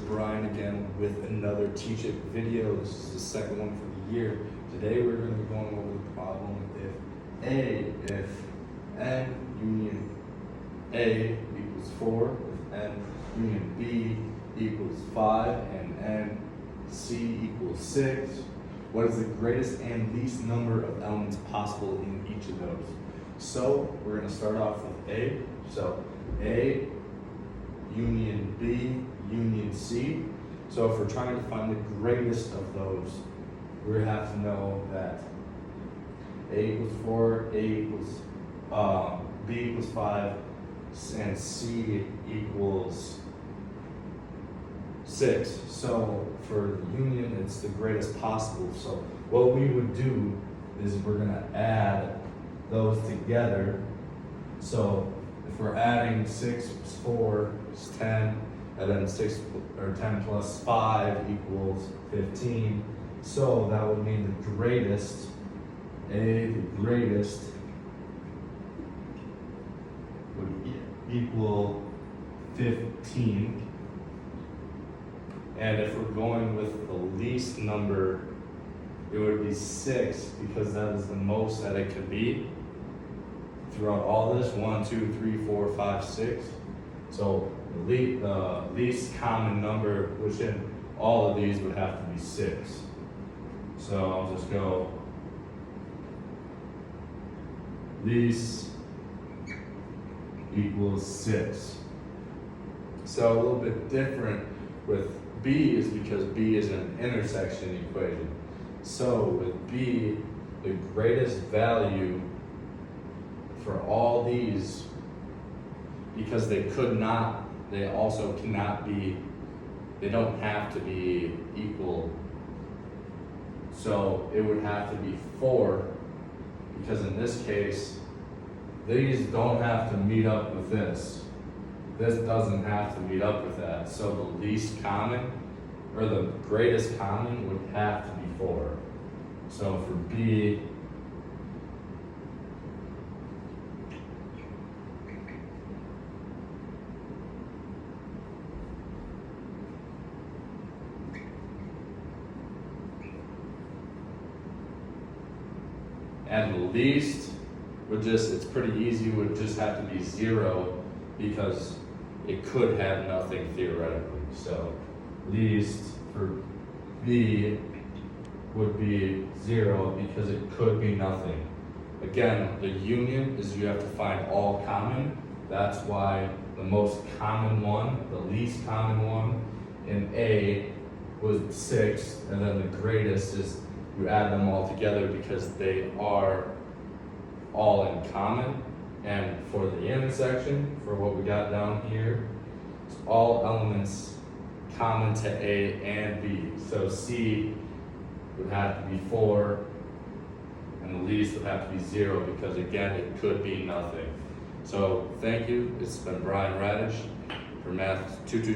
Brian again with another Teach It video. This is the second one for the year. Today we're going to be going over the problem if N union A equals 4, if N union B equals 5, and N C equals 6, what is the greatest and least number of elements possible in each of those? So we're going to start off with A. So A union B union C. So if we're trying to find the greatest of those, we have to know that A equals 4, A equals B equals 5, and C equals 6. So for the union, it's the greatest possible. So what we would do is we're going to add those together. So if we're adding 6 plus 4 is 10, and then 10 plus 5 equals 15. So that would mean the greatest, the greatest would equal 15. And if we're going with the least number, it would be 6, because that is the most that it could be throughout all this. 1, 2, 3, 4, 5, 6. So the least common number within all of these would have to be 6. So I'll just go least equals 6. So a little bit different with B is because B is an intersection equation. So with B, the greatest value for all these, because they also cannot be, they don't have to be equal. So it would have to be 4, because in this case, these don't have to meet up with this. This doesn't have to meet up with that. So the least common, or the greatest common, would have to be 4. So for B, and the least would just, it's pretty easy, would just have to be 0, because it could have nothing theoretically. So least for B would be 0, because it could be nothing. Again, the union is you have to find all common. That's why the most common one, the least common one in A was 6, and then the greatest is you add them all together because they are all in common. And for the intersection, for what we got down here, it's all elements common to A and B. So C would have to be 4, and the least would have to be 0, because again, it could be nothing. So thank you. It's been Brian Radish for Math222.